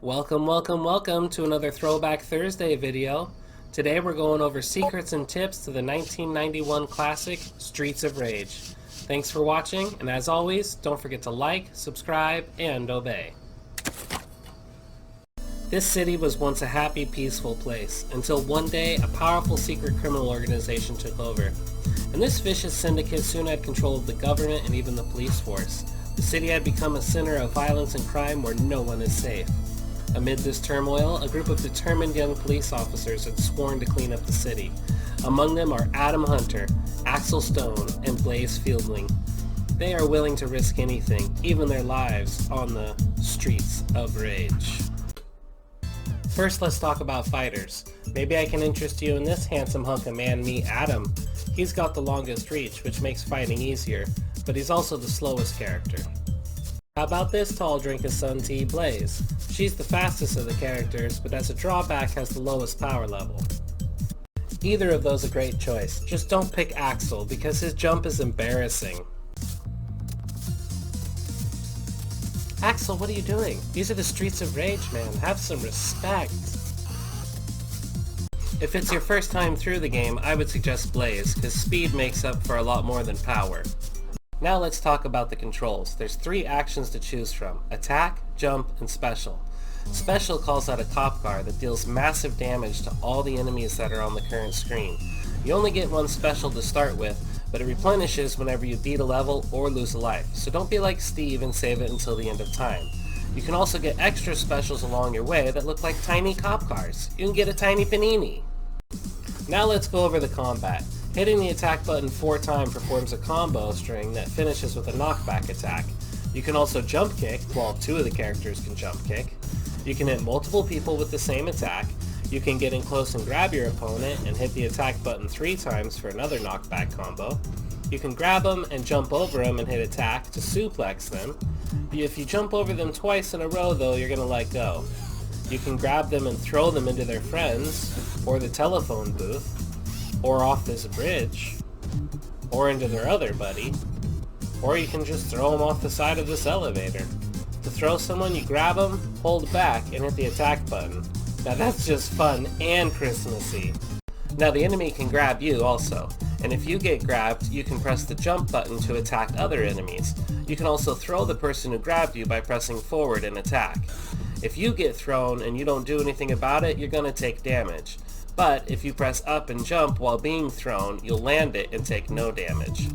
Welcome to another Throwback Thursday video. Today we're going over secrets and tips to the 1991 classic Streets of Rage. Thanks for watching, and as always, don't forget to like, subscribe, and obey. This city was once a happy, peaceful place, until one day a powerful secret criminal organization took over. And this vicious syndicate soon had control of the government and even the police force. The city had become a center of violence and crime where no one is safe. Amid this turmoil, a group of determined young police officers had sworn to clean up the city. Among them are Adam Hunter, Axel Stone, and Blaze Fielding. They are willing to risk anything, even their lives, on the Streets of Rage. First, let's talk about fighters. Maybe I can interest you in this handsome hunk of man, meet Adam. He's got the longest reach, which makes fighting easier, but he's also the slowest character. How about this tall drink of sun tea, Blaze? She's the fastest of the characters, but as a drawback has the lowest power level. Either of those a great choice, just don't pick Axel because his jump is embarrassing. Axel, what are you doing? These are the Streets of Rage, man. Have some respect. If it's your first time through the game, I would suggest Blaze, because speed makes up for a lot more than power. Now let's talk about the controls. There's 3 actions to choose from: attack, jump, and special. Special calls out a cop car that deals massive damage to all the enemies that are on the current screen. You only get one special to start with, but it replenishes whenever you beat a level or lose a life, so don't be like Steve and save it until the end of time. You can also get extra specials along your way that look like tiny cop cars. You can get a tiny panini. Now let's go over the combat. Hitting the attack button 4 times performs a combo string that finishes with a knockback attack. You can also jump kick, while 2 of the characters can jump kick. You can hit multiple people with the same attack. You can get in close and grab your opponent and hit the attack button 3 times for another knockback combo. You can grab them and jump over them and hit attack to suplex them. If you jump over them twice in a row though, you're going to let go. You can grab them and throw them into their friends, or the telephone booth, or off this bridge, or into their other buddy, or you can just throw them off the side of this elevator. To throw someone, you grab them, hold back, and hit the attack button. Now that's just fun and Christmassy. Now the enemy can grab you also, and if you get grabbed, you can press the jump button to attack other enemies. You can also throw the person who grabbed you by pressing forward and attack. If you get thrown and you don't do anything about it, you're going to take damage. But if you press up and jump while being thrown, you'll land it and take no damage.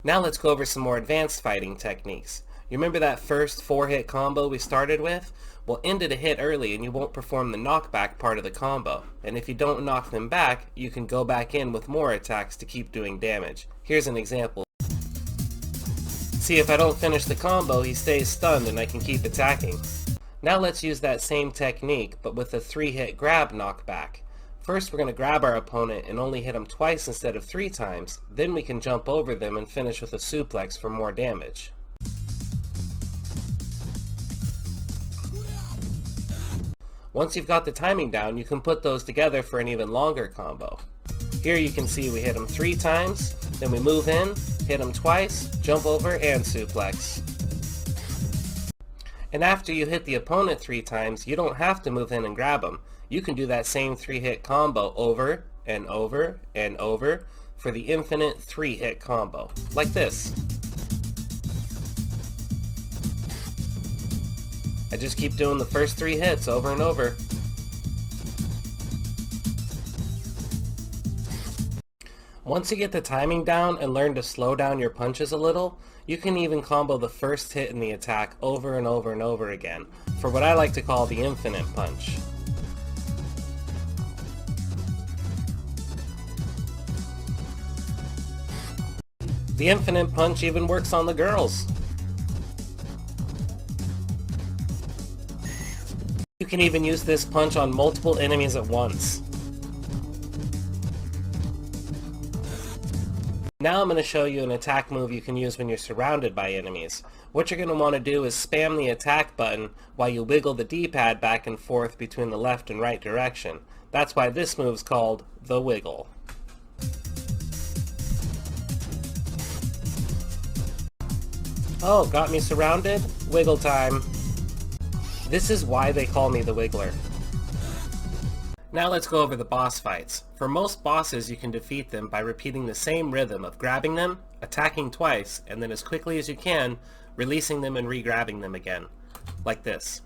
Now let's go over some more advanced fighting techniques. You remember that first 4-hit combo we started with? Well, end it a hit early and you won't perform the knockback part of the combo. And if you don't knock them back, you can go back in with more attacks to keep doing damage. Here's an example. See, if I don't finish the combo, he stays stunned and I can keep attacking. Now let's use that same technique, but with a 3-hit grab knockback. First we're going to grab our opponent and only hit him twice instead of 3 times, then we can jump over them and finish with a suplex for more damage. Once you've got the timing down, you can put those together for an even longer combo. Here you can see we hit him 3 times, then we move in, hit him twice, jump over, and suplex. And after you hit the opponent 3 times, you don't have to move in and grab him. You can do that same 3-hit combo over and over and over for the infinite 3-hit combo, like this. I just keep doing the first 3 hits over and over. Once you get the timing down and learn to slow down your punches a little, you can even combo the first hit in the attack over and over and over again, for what I like to call the infinite punch. The infinite punch even works on the girls. You can even use this punch on multiple enemies at once. Now I'm going to show you an attack move you can use when you're surrounded by enemies. What you're going to want to do is spam the attack button while you wiggle the D-pad back and forth between the left and right direction. That's why this move's called the wiggle. Oh, got me surrounded? Wiggle time. This is why they call me the Wiggler. Now let's go over the boss fights. For most bosses, you can defeat them by repeating the same rhythm of grabbing them, attacking twice, and then as quickly as you can, releasing them and re-grabbing them again. Like this.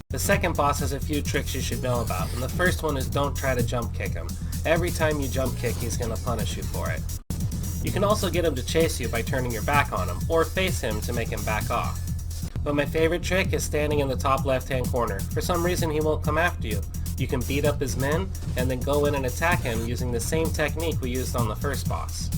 The second boss has a few tricks you should know about, and the first one is don't try to jump kick him. Every time you jump kick, he's going to punish you for it. You can also get him to chase you by turning your back on him, or face him to make him back off. But my favorite trick is standing in the top left hand corner. For some reason he won't come after you. You can beat up his men, and then go in and attack him using the same technique we used on the first boss.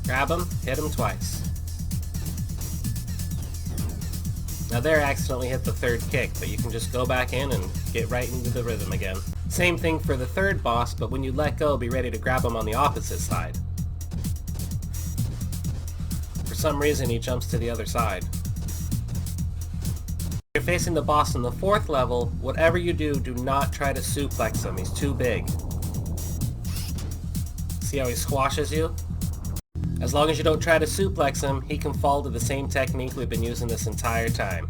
Grab him, hit him twice. Now there I accidentally hit the third kick, but you can just go back in and get right into the rhythm again. Same thing for the third boss, but when you let go, be ready to grab him on the opposite side. For some reason he jumps to the other side. If you're facing the boss on the fourth level, whatever you do, do not try to suplex him, he's too big. See how he squashes you? As long as you don't try to suplex him, he can fall to the same technique we've been using this entire time.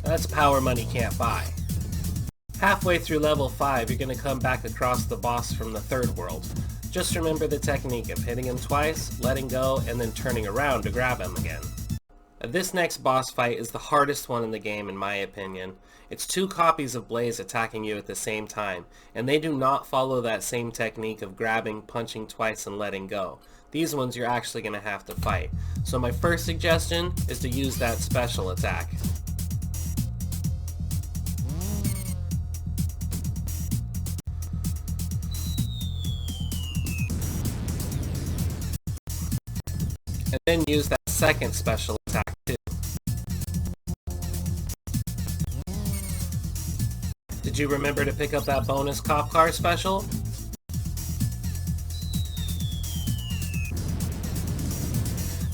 That's power money can't buy. Halfway through level 5, you're going to come back across the boss from the third world. Just remember the technique of hitting him twice, letting go, and then turning around to grab him again. This next boss fight is the hardest one in the game in my opinion. It's two copies of Blaze attacking you at the same time, and they do not follow that same technique of grabbing, punching twice, and letting go. These ones you're actually going to have to fight. So my first suggestion is to use that special attack. And then use that second special attack too. Did you remember to pick up that bonus cop car special?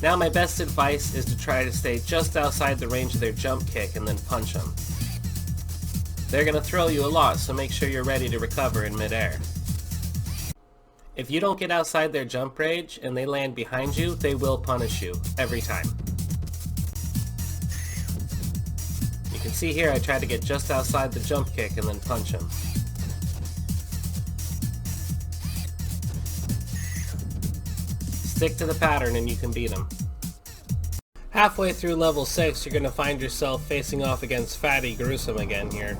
Now my best advice is to try to stay just outside the range of their jump kick and then punch them. They're going to throw you a lot, so make sure you're ready to recover in midair. If you don't get outside their jump range and they land behind you, they will punish you, every time. You can see here I tried to get just outside the jump kick and then punch him. Stick to the pattern and you can beat him. Halfway through level 6, you're going to find yourself facing off against Fatty Gruesome again here.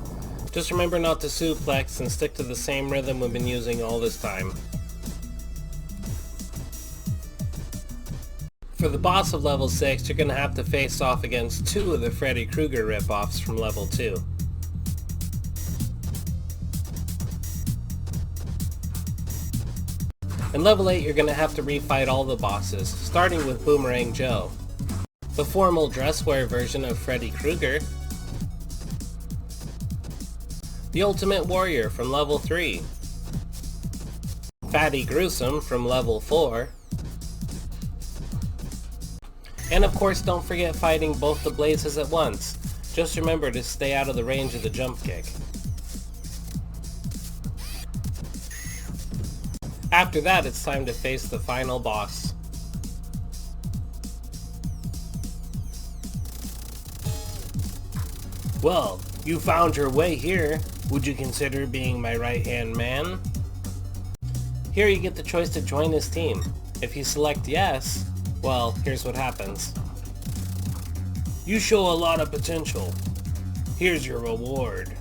Just remember not to suplex and stick to the same rhythm we've been using all this time. For the boss of level 6, you're going to have to face off against two of the Freddy Krueger ripoffs from level 2. In level 8, you're going to have to refight all the bosses, starting with Boomerang Joe, the formal dress wear version of Freddy Krueger, the Ultimate Warrior from level 3, Fatty Gruesome from level 4, and of course don't forget fighting both the Blazes at once. Just remember to stay out of the range of the jump kick. After that, it's time to face the final boss. Well, you found your way here. Would you consider being my right-hand man? Here you get the choice to join his team. If you select yes, well, here's what happens. You show a lot of potential. Here's your reward.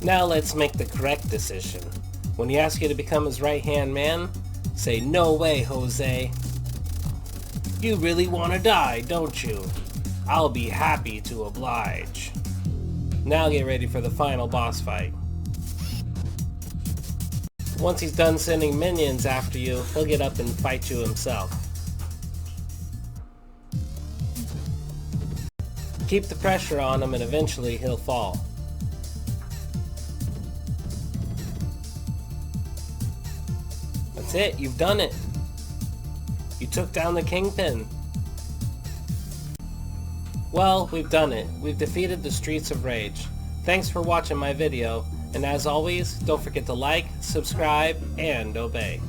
Now let's make the correct decision. When he asks you to become his right-hand man, say, "No way, Jose. You really want to die, don't you? I'll be happy to oblige." Now get ready for the final boss fight. Once he's done sending minions after you, he'll get up and fight you himself. Keep the pressure on him and eventually he'll fall. That's it, you've done it. You took down the Kingpin. Well, we've done it. We've defeated the Streets of Rage. Thanks for watching my video, and as always, don't forget to like, subscribe, and obey.